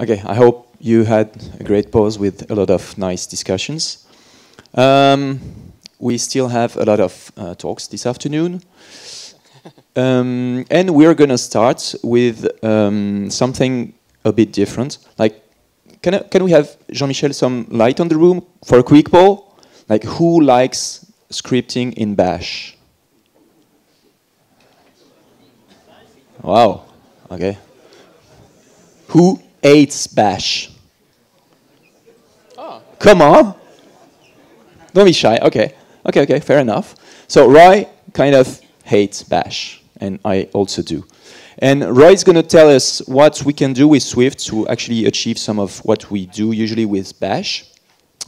Okay, I hope you had a great pause with a lot of nice discussions. We still have a lot of talks this afternoon. And we're going to start with something a bit different. Like, can we have, Jean-Michel, some light on the room for a quick poll? Like, who likes scripting in Bash? Wow, okay. Who hates Bash? Oh. Come on. Don't be shy. Okay, fair enough. So Roy kind of hates Bash, and I also do. And Roy's going to tell us what we can do with Swift to actually achieve some of what we do usually with Bash.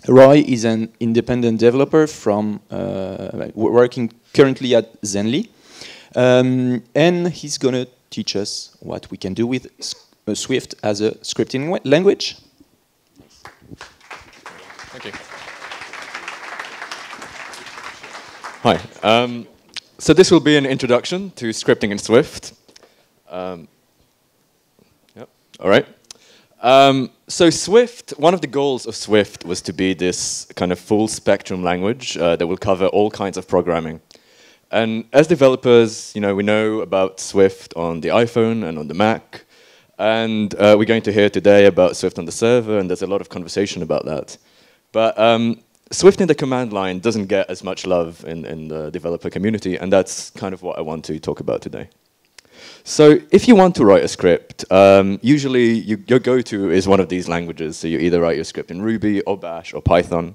Roy is an independent developer from working currently at Zenly. And he's going to teach us what we can do with Swift as a scripting language. Thank you. Hi. So this will be an introduction to scripting in Swift. Yep. All right. So Swift, one of the goals of Swift was to be this kind of full spectrum language that will cover all kinds of programming. And as developers, we know about Swift on the iPhone and on the Mac. And we're going to hear today about Swift on the server, and there's a lot of conversation about that. But Swift in the command line doesn't get as much love in the developer community, and that's kind of what I want to talk about today. So if you want to write a script, usually your go-to is one of these languages. So you either write your script in Ruby or Bash or Python.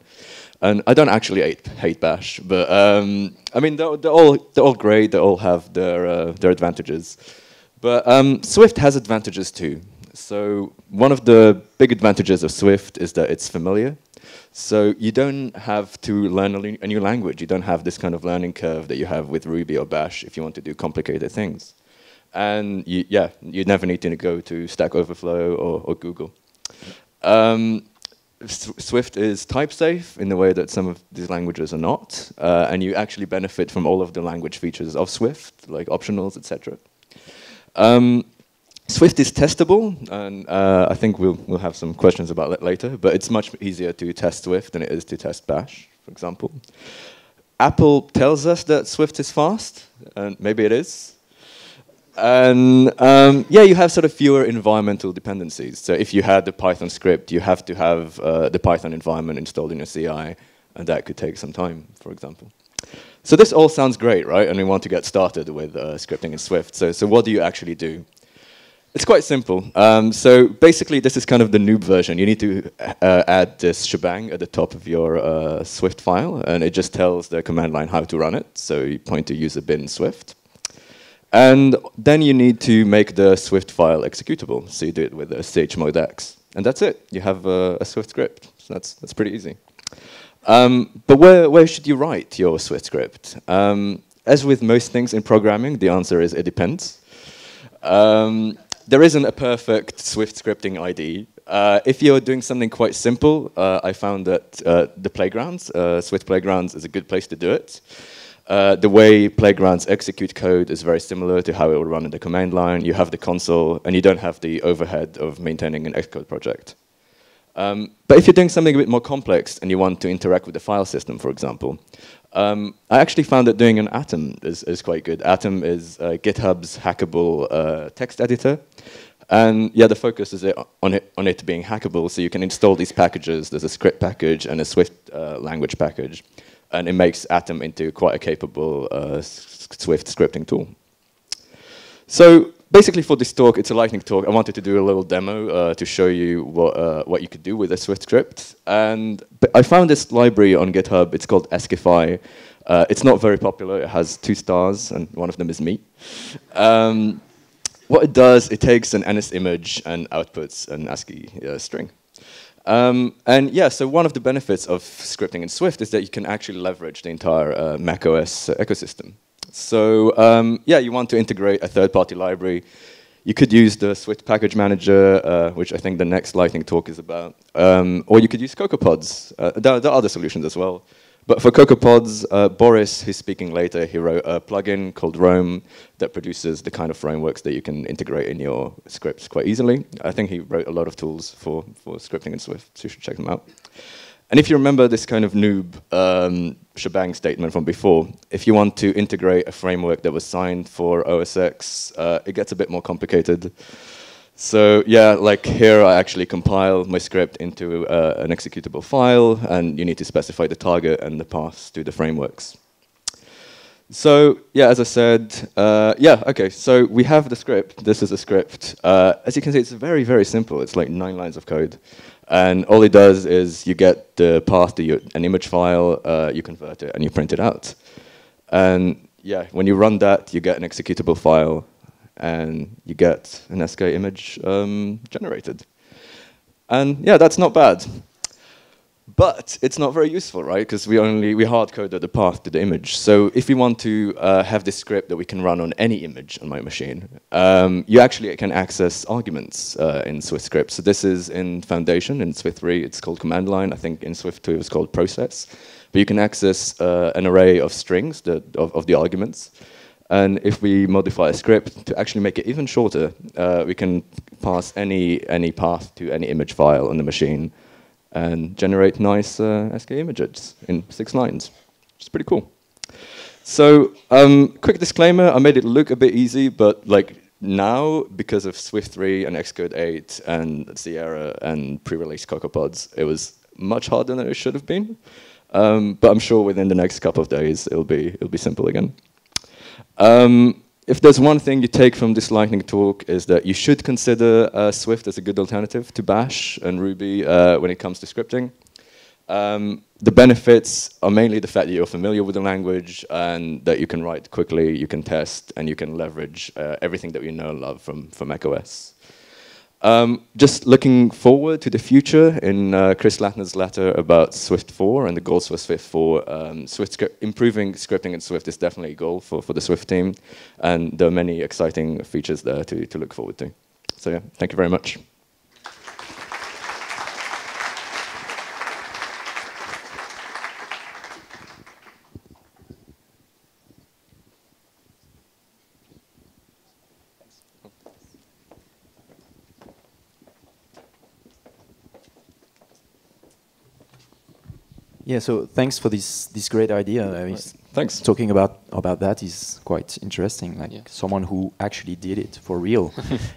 And I don't actually hate Bash, but I mean they're all great. They all have their advantages. But Swift has advantages too. So one of the big advantages of Swift is that it's familiar. So you don't have to learn a new language. You don't have this kind of learning curve that you have with Ruby or Bash if you want to do complicated things. And you never need to go to Stack Overflow or Google. Swift is type safe in the way that some of these languages are not, and you actually benefit from all of the language features of Swift, like optionals, etc. Swift is testable, and I think we'll have some questions about that later, but it's much easier to test Swift than it is to test Bash, for example. Apple tells us that Swift is fast, and maybe it is. And you have sort of fewer environmental dependencies. So if you had the Python script, you have to have the Python environment installed in your CI, and that could take some time, for example. So this all sounds great, right? And we want to get started with scripting in Swift. So what do you actually do? It's quite simple. So basically, this is kind of the noob version. You need to add this shebang at the top of your Swift file, and it just tells the command line how to run it. So you point to user bin Swift. And then you need to make the Swift file executable. So you do it with a chmod x. And that's it. You have a Swift script. So that's pretty easy. But where should you write your Swift script? As with most things in programming, the answer is it depends. There isn't a perfect Swift scripting IDE. If you're doing something quite simple, I found that the playgrounds, Swift playgrounds, is a good place to do it. The way playgrounds execute code is very similar to how it will run in the command line. You have the console, and you don't have the overhead of maintaining an Xcode project. But if you're doing something a bit more complex and you want to interact with the file system, for example, I actually found that doing an Atom is quite good. Atom is GitHub's hackable text editor. And the focus is on it being hackable, so you can install these packages. There's a script package and a Swift language package. And it makes Atom into quite a capable Swift scripting tool. So basically for this talk, it's a lightning talk. I wanted to do a little demo to show you what you could do with a Swift script. And I found this library on GitHub. It's called Eskify. It's not very popular. It has 2 stars, and one of them is me. What it does, it takes an NS image and outputs an ASCII string. So one of the benefits of scripting in Swift is that you can actually leverage the entire macOS ecosystem. So you want to integrate a third-party library. You could use the Swift package manager, which I think the next lightning talk is about, or you could use cocoapods. There are other solutions as well. But for cocoapods, Boris, who's speaking later, he wrote a plugin called Rome that produces the kind of frameworks that you can integrate in your scripts quite easily. I think he wrote a lot of tools for scripting in Swift, so you should check them out. And if you remember this kind of noob shebang statement from before, if you want to integrate a framework that was signed for OS X, it gets a bit more complicated. So yeah, like here I actually compile my script into an executable file, and you need to specify the target and the paths to the frameworks. So yeah, as I said, yeah, okay, so we have the script. This is a script. As you can see, it's very, very simple. It's like 9 lines of code. And all it does is you get the path to an image file, you convert it, and you print it out. And yeah, when you run that, you get an executable file, and you get an SK image generated. And yeah, that's not bad. But it's not very useful, right? Because we hard-coded the path to the image. So if we want to have this script that we can run on any image on my machine, you actually can access arguments in Swift scripts. So this is in Foundation. In Swift 3, it's called command line. I think in Swift 2, it's called process. But you can access an array of strings of the arguments. And if we modify a script to actually make it even shorter, we can pass any path to any image file on the machine and generate nice SK images in 6 lines, which is pretty cool. So, quick disclaimer, I made it look a bit easy, but like now, because of Swift 3 and Xcode 8 and Sierra and pre-release cocoapods, it was much harder than it should have been. But I'm sure within the next couple of days, it'll be simple again. If there's one thing you take from this lightning talk is that you should consider Swift as a good alternative to Bash and Ruby when it comes to scripting. The benefits are mainly the fact that you're familiar with the language and that you can write quickly, you can test, and you can leverage everything that we know and love from macOS. Just looking forward to the future, in Chris Latner's letter about Swift 4 and the goals for Swift 4, improving scripting in Swift is definitely a goal for the Swift team, and there are many exciting features there to look forward to. So yeah, thank you very much. Yeah, so thanks for this great idea. I mean, Thanks. Talking about that is quite interesting. Like someone who actually did it for real.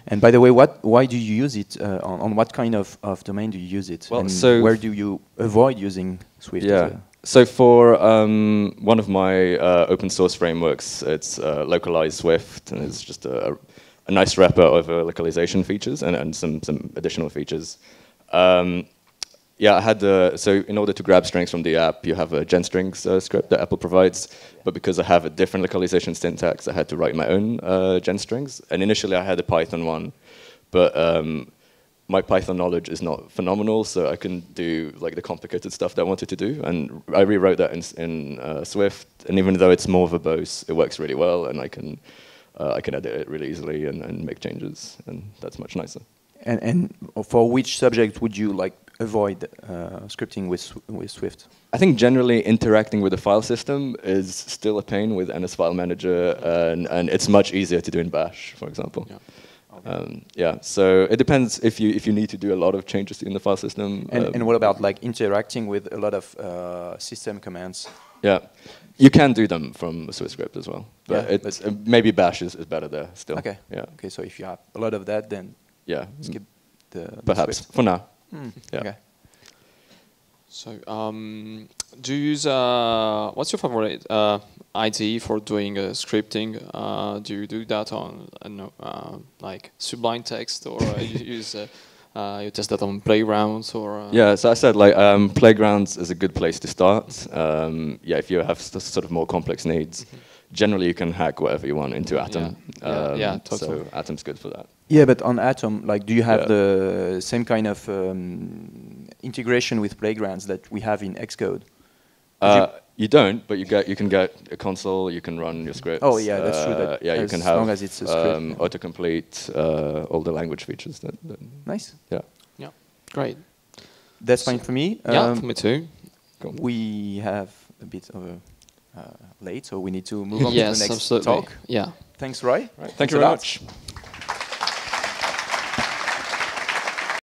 And by the way, why do you use it? On what kind of domain do you use it? Well, and so where do you avoid using Swift? Yeah. So for one of my open source frameworks, it's localized Swift, and it's just a nice wrapper over localization features and some additional features. Yeah, I had so in order to grab strings from the app, you have a genstrings script that Apple provides, but because I have a different localization syntax, I had to write my own genstrings. And initially I had a Python one, but my Python knowledge is not phenomenal, so I couldn't do like the complicated stuff that I wanted to do. And I rewrote that in Swift, and even though it's more verbose, it works really well, and I can edit it really easily and make changes, and that's much nicer. And for which subject would you like avoid scripting with Swift? I think generally interacting with the file system is still a pain with NS File Manager, and it's much easier to do in Bash, for example. Yeah. Okay. Yeah. So it depends if you need to do a lot of changes in the file system. And what about like interacting with a lot of system commands? Yeah, you can do them from Swift script as well, but yeah, maybe Bash is better there still. Okay. Yeah. Okay. So if you have a lot of that, then yeah, skip the perhaps Swift. for now. Yeah. Okay. So, do you use what's your favorite IDE for doing scripting? Do you do that on like Sublime Text, or you use you test that on Playgrounds, or? Yeah, so I said like Playgrounds is a good place to start. Yeah, if you have sort of more complex needs, generally you can hack whatever you want into Atom. Yeah, totally. So Atom's good for that. Yeah, but on Atom, like, do you have the same kind of integration with Playgrounds that we have in Xcode? You don't, but you can get a console. You can run your scripts. Oh yeah, that's true. That yeah, you can as long as it's a script. Autocomplete, all the language features. Nice. Yeah. Yeah. Great. That's fine for me. Yeah, for me too. We have a bit of late, so we need to move on to Yes, the next absolutely. talk. Yeah. Thanks, Roy. Right, thank Thanks you a very lot. much.